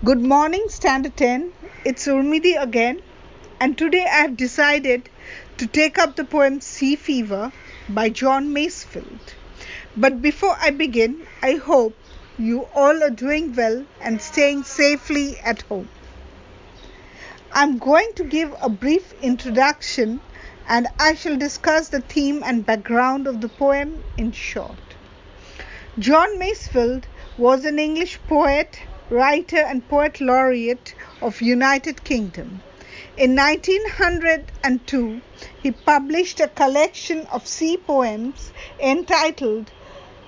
Good morning, Standard 10. It's Urmi again, and today I have decided to take up the poem Sea Fever by John Masefield. But before I begin, I hope you all are doing well and staying safely at home. I'm going to give a brief introduction and I shall discuss the theme and background of the poem in short. John Masefield was an English poet, writer and poet laureate of United Kingdom. In 1902, he published a collection of sea poems entitled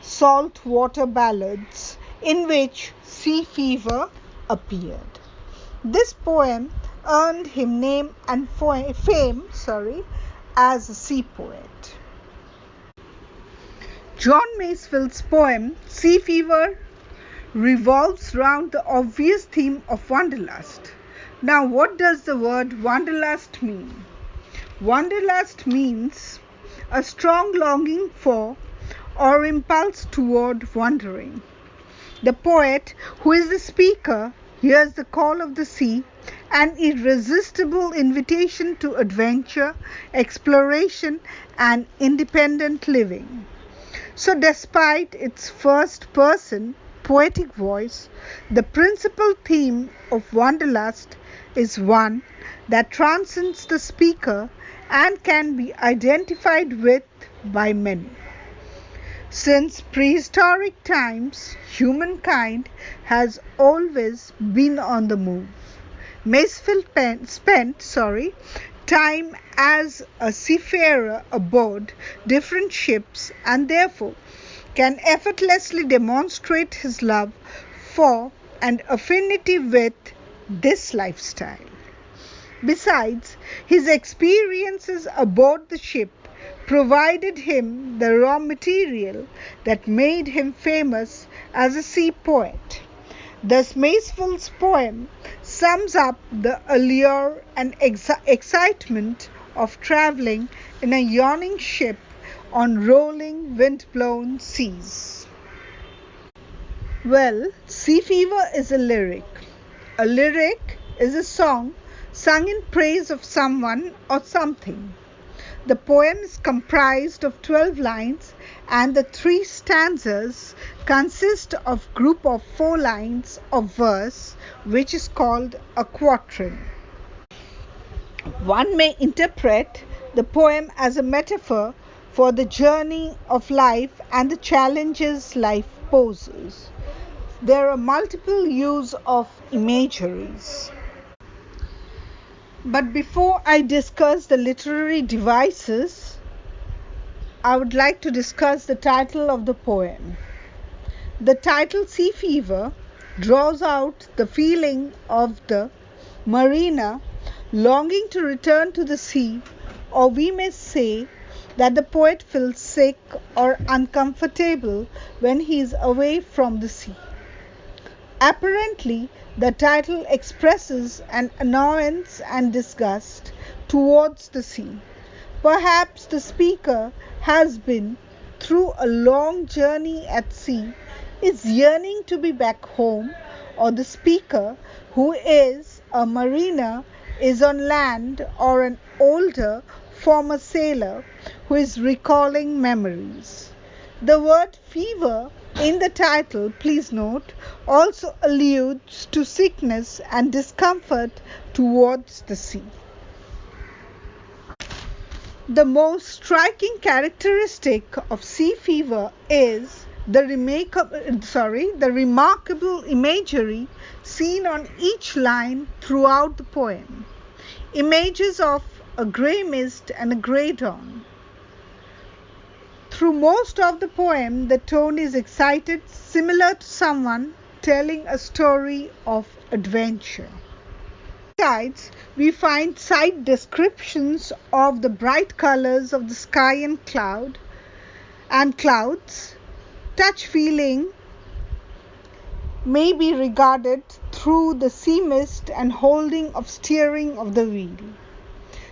Saltwater Ballads, in which Sea Fever appeared. This poem earned him name and fame as a sea poet. John Masefield's poem Sea Fever revolves around the obvious theme of wanderlust. Now, what does the word wanderlust mean? Wanderlust means a strong longing for or impulse toward wandering. The poet, who is the speaker, hears the call of the sea, an irresistible invitation to adventure, exploration, and independent living. So despite its first-person poetic voice, the principal theme of wanderlust is one that transcends the speaker and can be identified with by many. Since prehistoric times, humankind has always been on the move. Masefield spent time as a seafarer aboard different ships and therefore can effortlessly demonstrate his love for and affinity with this lifestyle. Besides, his experiences aboard the ship provided him the raw material that made him famous as a sea poet. Thus, Masefield's poem sums up the allure and excitement of traveling in a yawning ship on rolling, wind-blown seas. Well, Sea Fever is a lyric. A lyric is a song sung in praise of someone or something. The poem is comprised of 12 lines and the 3 stanzas consist of a group of 4 lines of verse, which is called a quatrain. One may interpret the poem as a metaphor for the journey of life and the challenges life poses. There are multiple use of imageries. But before I discuss the literary devices, I would like to discuss the title of the poem. The title Sea Fever draws out the feeling of the mariner longing to return to the sea, or we may say that the poet feels sick or uncomfortable when he is away from the sea. Apparently, the title expresses an annoyance and disgust towards the sea. Perhaps the speaker has been through a long journey at sea, is yearning to be back home, or the speaker, who is a mariner, is on land, or an older former sailor who is recalling memories. The word fever in the title, please note, also alludes to sickness and discomfort towards the sea. The most striking characteristic of sea fever is the remarkable imagery seen on each line throughout the poem. Images of a grey mist and a grey dawn. Through most of the poem, the tone is excited, similar to someone telling a story of adventure. Besides, we find side descriptions of the bright colors of the sky and clouds. Touch feeling may be regarded through the sea mist and holding of steering of the wheel.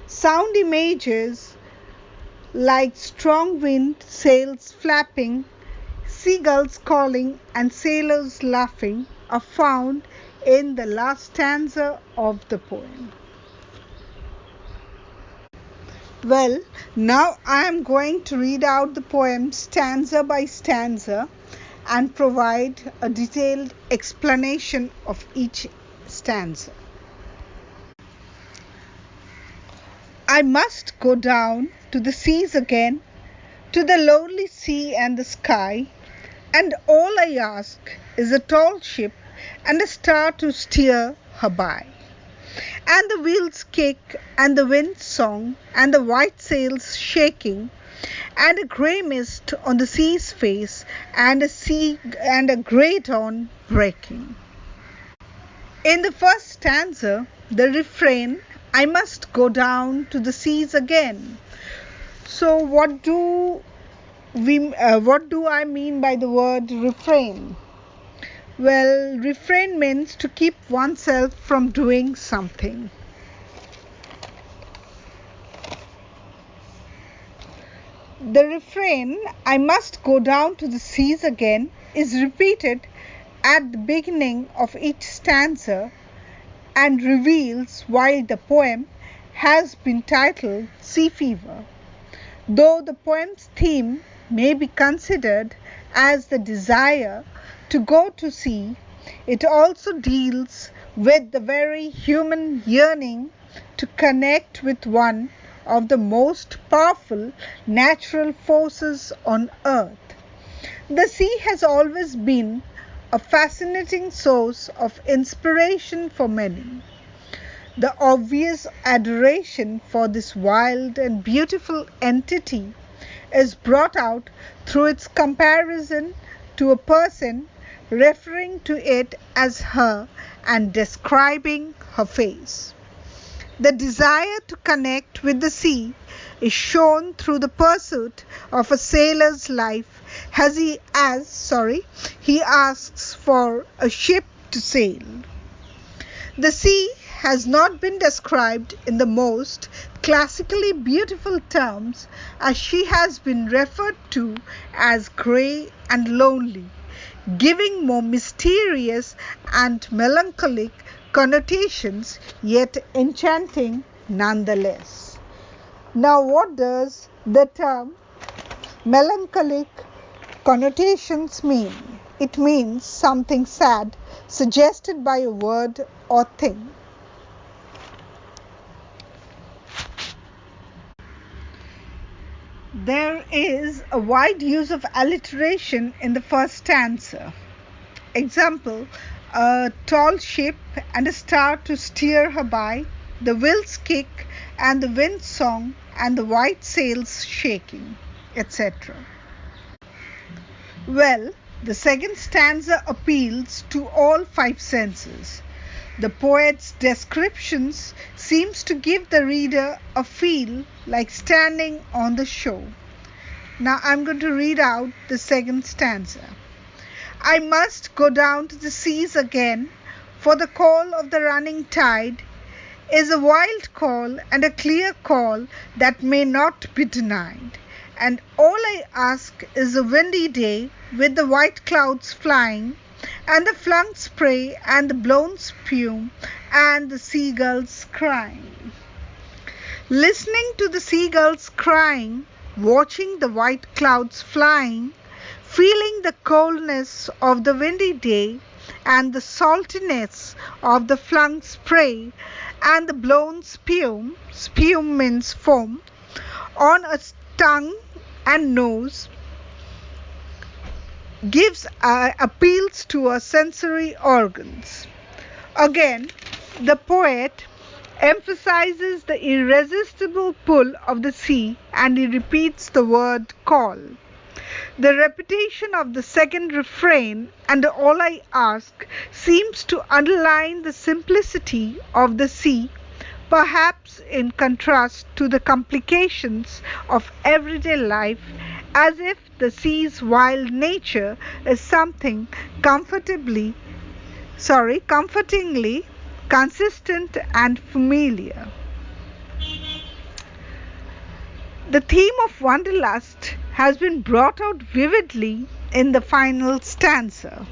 Sound images like strong wind, sails flapping, seagulls calling, and sailors laughing are found in the last stanza of the poem. Well, now I am going to read out the poem stanza by stanza and provide a detailed explanation of each stanza. I must go down to the seas again, to the lonely sea and the sky, and all I ask is a tall ship and a star to steer her by. And the wheels kick, and the wind's song, and the white sails shaking, and a grey mist on the sea's face, and a grey dawn breaking. In the first stanza, the refrain, I must go down to the seas again. So what do I mean by the word refrain? Well, refrain means to keep oneself from doing something. The refrain, I must go down to the seas again, is repeated at the beginning of each stanza and reveals why the poem has been titled Sea Fever. Though the poem's theme may be considered as the desire to go to sea, it also deals with the very human yearning to connect with one of the most powerful natural forces on earth. The sea has always been a fascinating source of inspiration for many. The obvious adoration for this wild and beautiful entity is brought out through its comparison to a person, referring to it as her and describing her face. The desire to connect with the sea is shown through the pursuit of a sailor's life as he asks for a ship to sail. The sea has not been described in the most classically beautiful terms, as she has been referred to as grey and lonely, giving more mysterious and melancholic connotations, yet enchanting nonetheless. Now, what does the term melancholic connotations mean? It means something sad suggested by a word or thing. There is a wide use of alliteration in the first stanza. Example, a tall ship and a star to steer her by, the wheels kick and the wind's song and the white sails shaking, etc. Well, the second stanza appeals to all five senses. The poet's descriptions seems to give the reader a feel like standing on the shore. Now I'm going to read out the second stanza. I must go down to the seas again, for the call of the running tide is a wild call and a clear call that may not be denied. And all I ask is a windy day with the white clouds flying, and the flung spray and the blown spume and the seagulls crying. Listening to the seagulls crying, watching the white clouds flying, feeling the coldness of the windy day and the saltiness of the flung spray and the blown spume means foam, on a tongue and nose, appeals to our sensory organs. Again, the poet emphasizes the irresistible pull of the sea and he repeats the word call. The repetition of the second refrain and all I ask seems to underline the simplicity of the sea, perhaps in contrast to the complications of everyday life, as if the sea's wild nature is something comfortingly consistent and familiar. The theme of wanderlust has been brought out vividly in the final stanza.